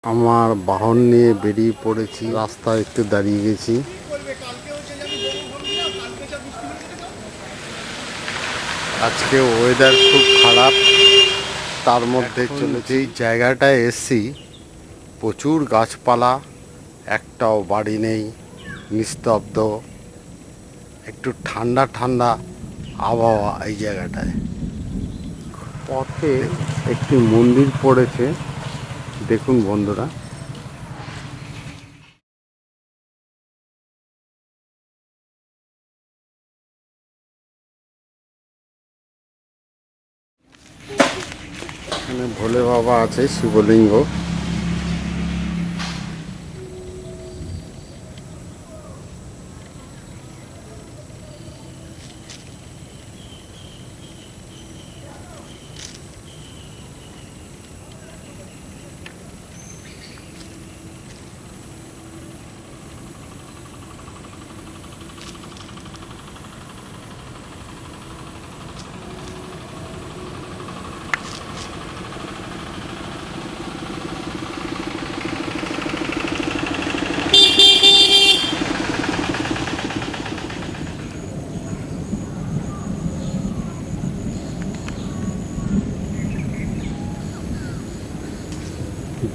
আমার বাহন নিয়ে বেরিয়ে পড়েছি। রাস্তায় একটু দাঁড়িয়ে গেছি। আজকে ওয়েদার খুব খারাপ, তার মধ্যে যেই জায়গাটায় এসছি প্রচুর গাছপালা, একটাও বাড়ি নেই, নিস্তব্ধ, একটু ঠান্ডা ঠান্ডা আবহাওয়া এই জায়গাটায়। পথে একটি মন্দির পড়েছে, দেখুন বন্ধুরা। এখানে ভোলে বাবা আছে, শিবলিঙ্গ।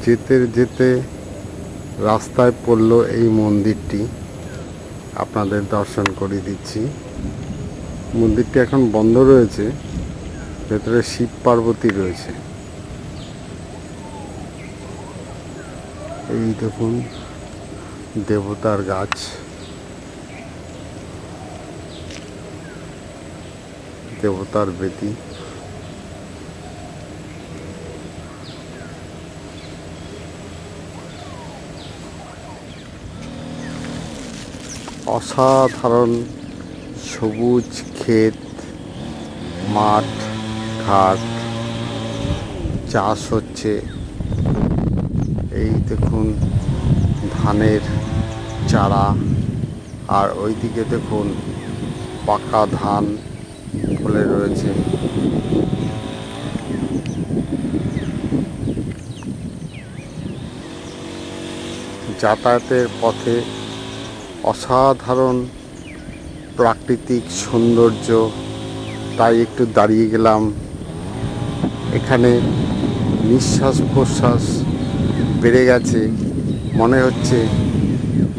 যেতে যেতে রাস্তায় পড়ল এই মন্দিরটি, আপনাদের দর্শন করে দিচ্ছি। মন্দিরটি এখন বন্ধ রয়েছে, ভেতরে শিব পার্বতী রয়েছে। এই দেখুন দেবতার গাছ, দেবতার বেদি। অসাধারণ সবুজ ক্ষেত, মাঠ ঘাট, চাষ হচ্ছে। এই দেখুন ধানের চারা, আর ওইদিকে দেখুন পাকা ধান ফলে রয়েছে। যাতায়াতের পথে অসাধারণ প্রাকৃতিক সৌন্দর্য, তাই একটু দাঁড়িয়ে গেলাম। এখানে নিঃশ্বাস প্রশ্বাস বেড়ে গেছে, মনে হচ্ছে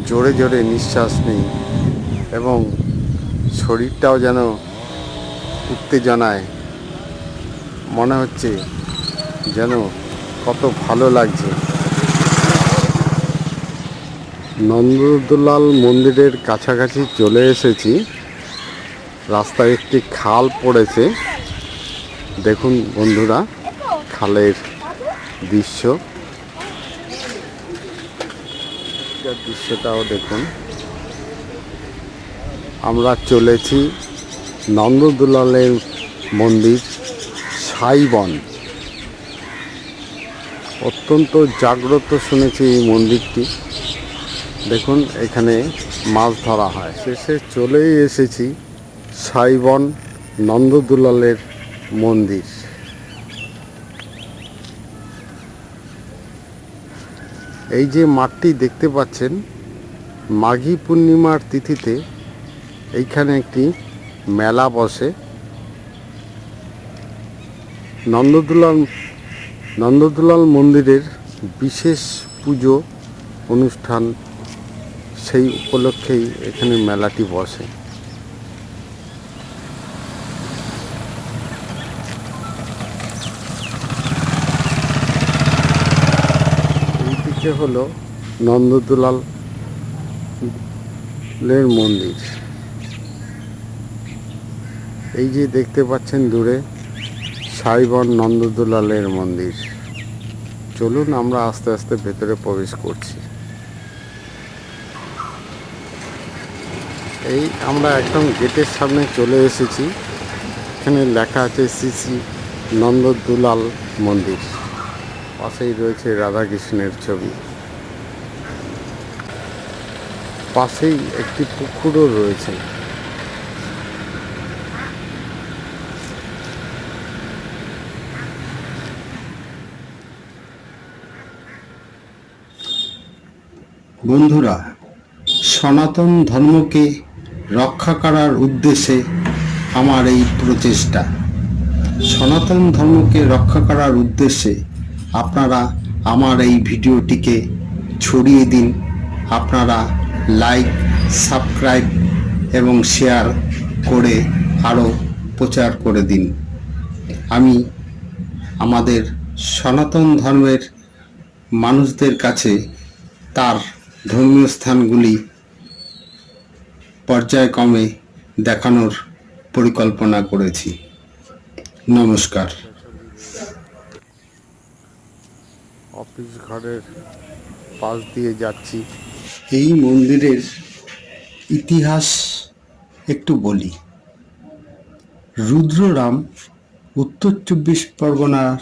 জোরে জোরে নিঃশ্বাস নেই, এবং শরীরটাও যেন উত্তেজনায়, মনে হচ্ছে যেন কত ভালো লাগছে। নন্দদুলাল মন্দিরের কাছাকাছি চলে এসেছি। রাস্তায় একটি খাল পড়েছে, দেখুন বন্ধুরা খালের দৃশ্য, দৃশ্যটাও দেখুন। আমরা চলেছি নন্দদুলালের মন্দির সাইবন। অত্যন্ত জাগ্রত শুনেছি এই মন্দিরটি। দেখুন এখানে মাছ ধরা হয়। শেষে চলেই এসেছি সাইবন নন্দদুলালের মন্দির। এই যে মাঠটি দেখতে পাচ্ছেন, মাঘী পূর্ণিমার তিথিতে এইখানে একটি মেলা বসে। নন্দদুলাল মন্দিরের বিশেষ পুজো অনুষ্ঠান, সেই উপলক্ষেই এখানে মেলাটি বসে। এইদিকে হলো নন্দদুলালের মন্দির। এই যে দেখতে পাচ্ছেন দূরে সাইবন নন্দদুলালের মন্দির। চলুন আমরা আস্তে আস্তে ভেতরে প্রবেশ করছি। এই আমরা একদম গেটের সামনে চলে এসেছি। এখানে লেখা আছে শ্রী শ্রী নন্দদুলাল মন্দির। পাশেই রয়েছে রাধাকৃষ্ণের ছবি, পাশেই একটি পুকুরও রয়েছে। বন্ধুরা, সনাতন ধর্মকে রক্ষা করার উদ্দেশ্যে আমার এই প্রচেষ্টা। সনাতন ধর্মকে রক্ষা করার উদ্দেশ্যে আপনারা আমার এই ভিডিওটিকে ছড়িয়ে দিন। আপনারা লাইক, সাবস্ক্রাইব এবং শেয়ার করে আরও প্রচার করে দিন। আমি আমাদের সনাতন ধর্মের মানুষদের কাছে তার ধর্মীয় স্থানগুলি পর্যায়ক্রমে দেখানোর পরিকল্পনা করেছি। নমস্কার। অফিস ঘরের পাশ দিয়ে যাচ্ছি। এই মন্দিরের ইতিহাস একটু বলি। রুদ্ররাম উত্তর 24 পরগনার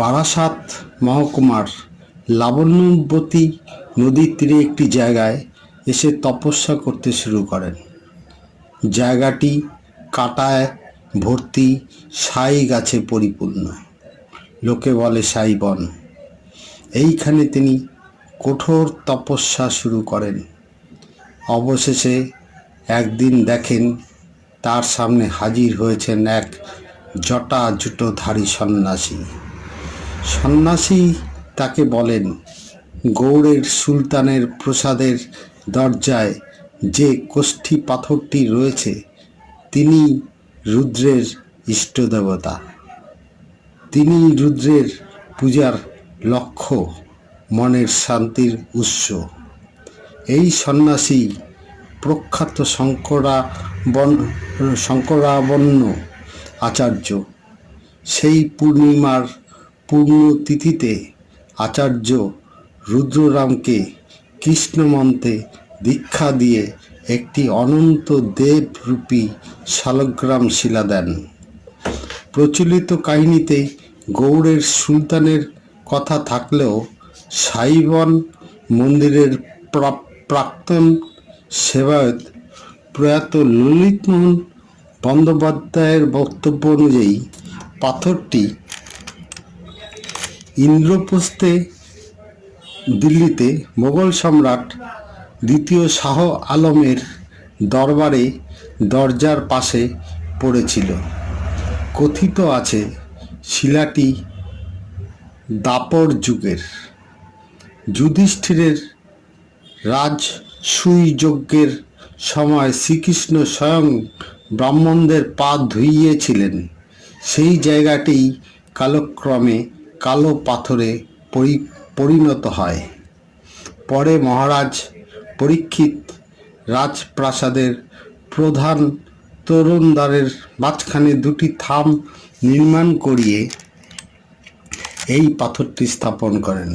বারাসাত মহকুমার লাবণ্যবতী নদীর তীরে একটি জায়গায় এসে তপস্যা করতে শুরু করেন। জায়গাটি কাঁটায় ভর্তি, সাই গাছে পরিপূর্ণ, লোকে বলে সাই বন। এইখানে তিনি কঠোর তপস্যা শুরু করেন। অবশেষে একদিন দেখেন তার সামনে হাজির হয়েছেন এক জটাজুটোধারী সন্ন্যাসী। সন্ন্যাসী তাকে বলেন, গৌড়ের সুলতানের প্রসাদের দরজায় যে কোষ্ঠী পাথরটি রয়েছে তিনি রুদ্রের ইষ্টদেবতা। তিনি রুদ্রের পূজার লক্ষ্য, মনের শান্তির উৎস। এই সন্ন্যাসী প্রখ্যাত শঙ্করাবন্য আচার্য। সেই পূর্ণিমার পূর্ণতিথিতে আচার্য রুদ্ররামকে কৃষ্ণমন্ত্রে দীক্ষা দিয়ে একটি অনন্ত দেবরূপী শালগ্রাম শিলা দেন। প্রচলিত কাহিনীতে গৌড়ের সুলতানের কথা থাকলেও সাইবন মন্দিরের প্রাক্তন সেবায়ত প্রয়াত ললিতমোহন বন্দ্যোপাধ্যায়ের বক্তব্য অনুযায়ী পাথরটি ইন্দ্রপ্রস্থে দিল্লিতে মোগল সম্রাট দ্বিতীয় শাহ আলমের দরবারে দরজার পাশে পড়েছিল। কথিত আছে শিলাটি দাপর যুগের। যুধিষ্ঠিরের রাজসূয় যজ্ঞের সময় শ্রীকৃষ্ণ স্বয়ং ব্রাহ্মণদের পা ধুইয়েছিলেন। সেই জায়গাটি কালক্রমে কালো পাথরে পরিণত হয়। পরে মহারাজ পরীক্ষিত রাজপ্রাসাদের প্রধান তোরণদ্বারের মাঝখানে দুটি থাম নির্মাণ করিয়ে এই পাথরটি স্থাপন করেন।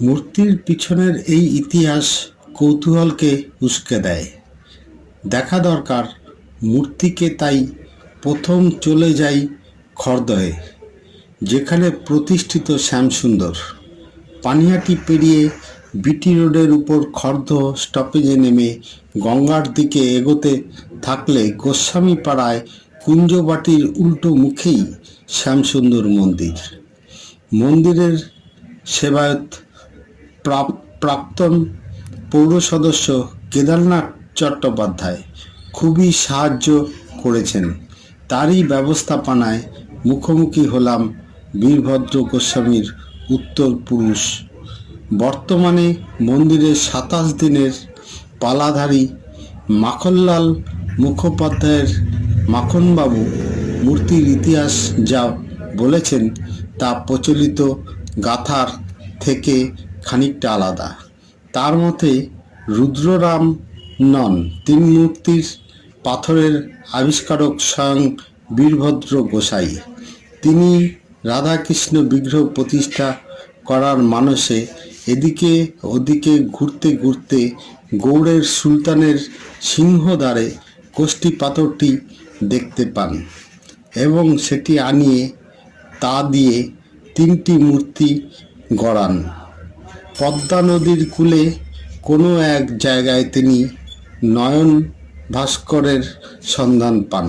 মূর্তির পিছনের এই ইতিহাস কৌতূহলকে উস্কে দেয়। দেখা দরকার মূর্তিকে। তাই প্রথম চলে যাই খড়দহে, যেখানে প্রতিষ্ঠিত শ্যামসুন্দর। পানিহাটি পেরিয়ে বিটি রোডের উপর খড়দহ স্টপেজে নেমে গঙ্গার দিকে এগোতে থাকলে গোস্বামী পাড়ায় কুঞ্জবাটির উল্টো মুখেই শ্যামসুন্দর মন্দির। মন্দিরের সেবায়ত প্রাক্তন পৌর সদস্য কেদারনাথ চট্টোপাধ্যায় খুবই সাহায্য করেছেন। তারই ব্যবস্থাপনায় মুখোমুখি হলাম বীরভদ্র গোস্বামীর উত্তর পুরুষ। বর্তমানে মন্দিরের 27 দিনের পালাধারী মাখনলাল মুখোপাধ্যায়ের মাখনবাবু মূর্তির ইতিহাস যা বলেছেন তা প্রচলিত গাথার থেকে খানিকটা আলাদা। তার মতে রুদ্ররাম নন, তিন মূর্তির পাথরের আবিষ্কারক স্বয়ং বীরভদ্র গোসাই। তিনি রাধাকৃষ্ণ বিগ্রহ প্রতিষ্ঠা করার মানসে এদিকে ওদিকে ঘুরতে ঘুরতে গৌড়ের সুলতানের সিংহদ্বারে কোষ্ঠী পাথরটি দেখতে পান এবং সেটি আনিয়ে তা দিয়ে 3টি মূর্তি গড়ান। পদ্মা নদীর কূলে কোনো এক জায়গায় তিনি নয়ন ভাস্করের সন্ধান পান।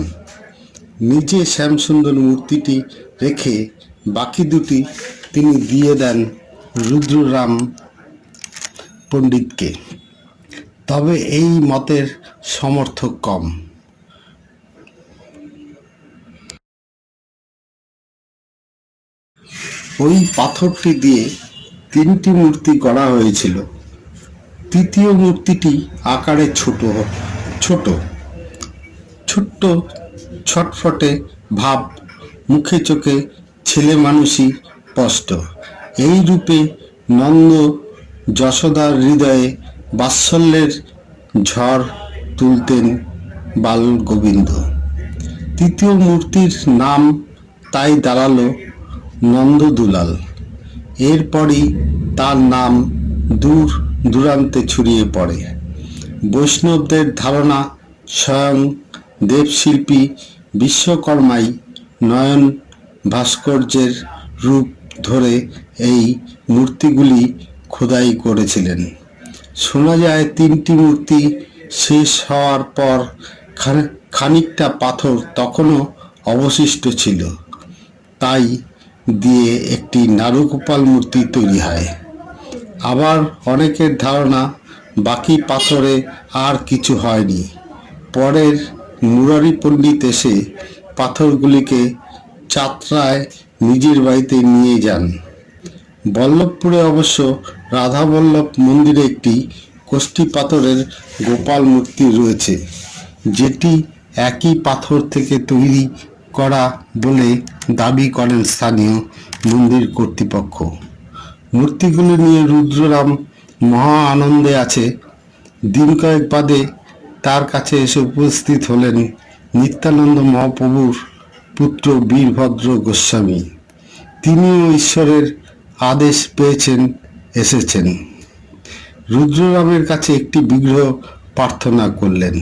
নিজে শ্যামসুন্দর মূর্তিটি রেখে বাকি দুটি তিনি দিয়ে দেন রুদ্ররাম পণ্ডিতকে। তবে এই মতের সমর্থক কম। ওই পাথরটি দিয়ে তিনটি মূর্তি গড়া হয়েছিল। তৃতীয় মূর্তিটি আকারে ছোট ছোট্ট ছটফটে ভাব, মুখে চোখে ছেলে মানুষই স্পষ্ট। এই রূপে নন্দ যশোদার হৃদয়ে বাৎসল্যের ঝড় তুলতেন বাল গোবিন্দ। তৃতীয় মূর্তির নাম তাই দাঁড়ালো নন্দদুলাল। এরপরই তার নাম দূর দূরান্তে ছড়িয়ে পড়ে। বৈষ্ণবদের ধারণা স্বয়ং দেবশিল্পী বিশ্বকর্মাই নয়ন ভাস্কর্যের রূপ ধরে এই মূর্তিগুলি খোদাই করেছিলেন। শোনা যায় তিনটি মূর্তি শেষ হওয়ার পর খানিকটা পাথর তখনও অবশিষ্ট ছিল, তাই দিয়ে একটি নারুগোপাল মূর্তি তৈরি হয়। আবার অনেকের ধারণা বাকি পাথরে আর কিছু হয়নি। পরের মুরারি পণ্ডিত এসে পাথরগুলিকে চাতরায় নিজের বাড়িতে নিয়ে যান। বল্লভপুরে অবশ্য রাধাবল্লভ মন্দিরে একটি কোষ্ঠী পাথরের গোপাল মূর্তি রয়েছে, যেটি একই পাথর থেকে তৈরি করা বলে দাবি করেন স্থানীয় মন্দির কর্তৃপক্ষ। মূর্তিগুলি নিয়ে রুদ্ররাম মহা আনন্দে আছে। দিন কয়েক বাদে তার কাছে এসে উপস্থিত হলেন নিত্যানন্দ মহাপ্রভুর পুত্র বীরভদ্র গোস্বামী। তিনিও ঈশ্বরের আদেশ পেয়েছেন, এসেছেন। রুদ্ররামের কাছে একটি বিগ্রহ প্রার্থনা করলেন।